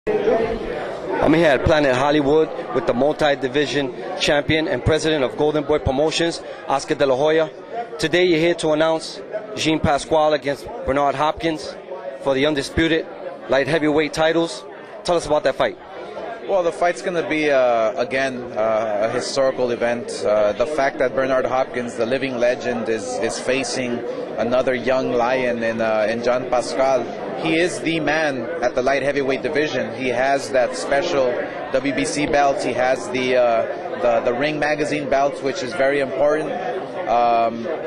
I'm here at Planet Hollywood with the multi-division champion and president of Golden Boy Promotions, Oscar De La Hoya. Today you're here to announce Jean Pascal against Bernard Hopkins for the undisputed light heavyweight titles. Tell us about that fight. Well, the fight's going to be, again, a historical event. The fact that Bernard Hopkins, the living legend, is facing another young lion in Jean Pascal. He is the man at the light heavyweight division. He has that special WBC belt. He has the Ring Magazine belt, which is very important.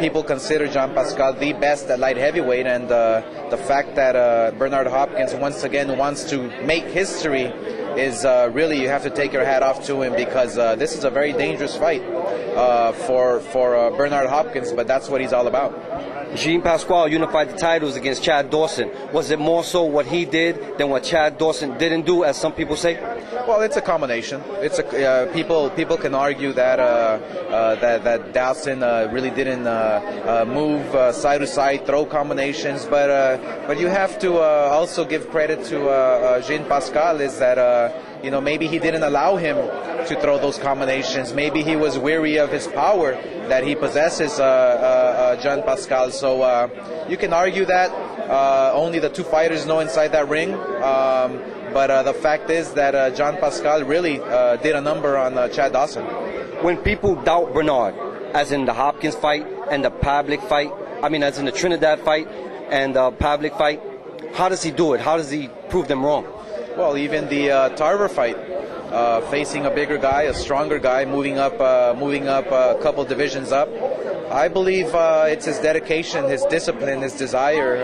People consider Jean Pascal the best at light heavyweight, and the fact that Bernard Hopkins once again wants to make history is really, you have to take your hat off to him, because this is a very dangerous fight for Bernard Hopkins, but that's what he's all about. Jean Pascal unified the titles against Chad Dawson. Was it more so what he did than what Chad Dawson didn't do, as some people say? Well, it's a combination. It's a people can argue that that Dawson really didn't move side to side, throw combinations, but you have to also give credit to Jean Pascal, is that maybe he didn't allow him to throw those combinations. Maybe he was weary of his power that he possesses, Jean Pascal. So you can argue that only the two fighters know inside that ring. But the fact is that Jean Pascal really did a number on Chad Dawson. When people doubt Bernard, as in the Hopkins fight and the Pavlik fight, as in the Trinidad fight and the Pavlik fight, how does he do it? How does he prove them wrong? Well, even the Tarver fight, facing a bigger guy, a stronger guy, moving up a couple divisions up. I believe it's his dedication, his discipline, his desire,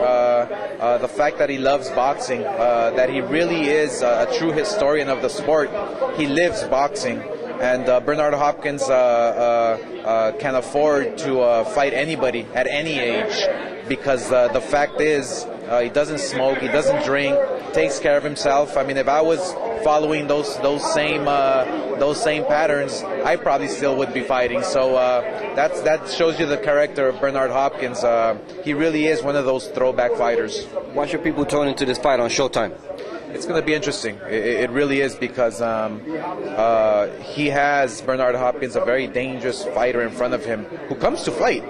the fact that he loves boxing, that he really is a true historian of the sport. He lives boxing, and Bernard Hopkins can afford to fight anybody at any age, because the fact is he doesn't smoke, he doesn't drink, takes care of himself. If I was following those same patterns, I probably still would be fighting. So that shows you the character of Bernard Hopkins. He really is one of those throwback fighters. Why should people tune into this fight on Showtime? It's going to be interesting. It really is, because Bernard Hopkins, a very dangerous fighter in front of him who comes to fight.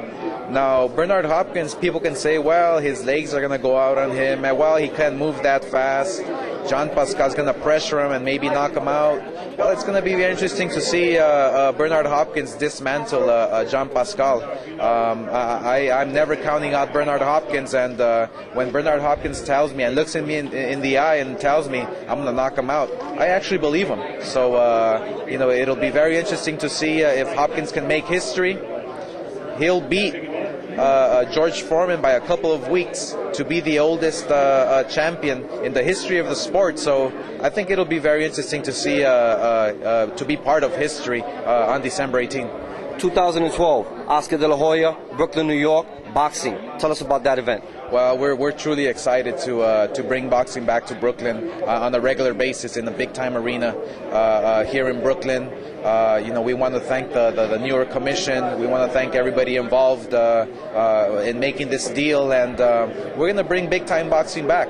Now, Bernard Hopkins, people can say, well, his legs are going to go out on him, and well, he can't move that fast. Jean Pascal's going to pressure him and maybe knock him out. Well, it's going to be very interesting to see Bernard Hopkins dismantle Jean Pascal. I'm never counting out Bernard Hopkins, and when Bernard Hopkins tells me and looks at me in the eye and tells me I'm going to knock him out, I actually believe him. So, it'll be very interesting to see if Hopkins can make history. He'll beat George Foreman by a couple of weeks to be the oldest champion in the history of the sport. So I think it'll be very interesting to see, to be part of history on December 18th. 2012, Oscar De La Hoya, Brooklyn, New York, boxing. Tell us about that event. Well, we're truly excited to bring boxing back to Brooklyn on a regular basis in a big-time arena here in Brooklyn. We want to thank the New York Commission. We want to thank everybody involved in making this deal, and we're going to bring big-time boxing back.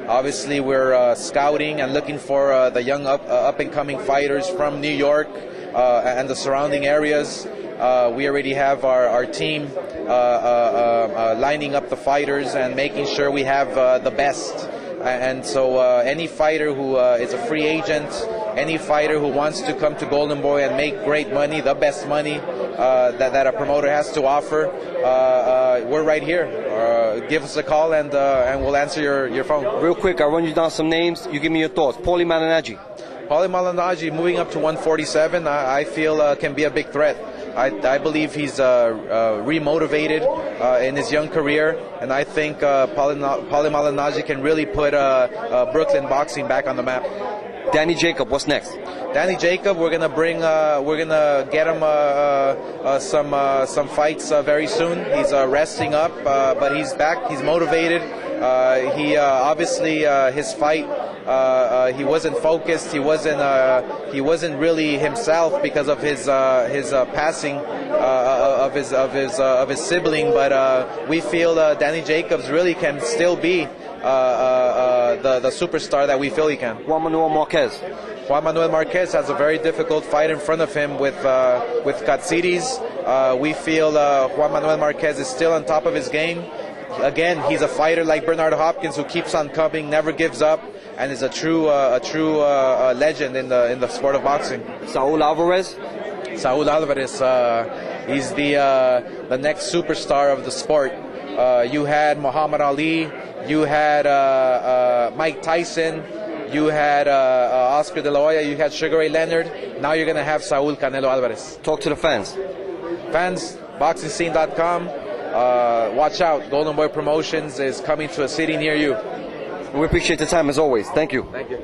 Obviously, we're scouting and looking for the young up-and-coming fighters from New York and the surrounding areas. We already have our team lining up the fighters and making sure we have the best. And so any fighter who is a free agent, any fighter who wants to come to Golden Boy and make great money, the best money that a promoter has to offer, we're right here. Give us a call and we'll answer your phone. Real quick, I'll run you down some names. You give me your thoughts. Paulie Malignaggi. Paulie Malignaggi moving up to 147, I feel can be a big threat. I believe he's remotivated in his young career, and I think Paulie Malignaggi can really put Brooklyn boxing back on the map. Danny Jacob, what's next? Danny Jacob, we're gonna get him some fights very soon. He's resting up, but he's back. He's motivated. He obviously his fight. He wasn't focused. He wasn't really himself because of his passing of his sibling. But we feel Danny Jacobs really can still be the superstar that we feel he can. Juan Manuel Marquez. Juan Manuel Marquez has a very difficult fight in front of him with Katsiris. We feel Juan Manuel Marquez is still on top of his game. Again, he's a fighter like Bernard Hopkins who keeps on coming, never gives up, and is a true legend in the sport of boxing. Saul Alvarez. Saul Alvarez, he's the next superstar of the sport. You had Muhammad Ali, you had Mike Tyson, you had Oscar De La Hoya, you had Sugar Ray Leonard. Now you're going to have Saul Canelo Alvarez. Talk to the fans. Fans, boxingscene.com. Watch out, Golden Boy Promotions is coming to a city near you. We appreciate the time as always. Thank you. Thank you.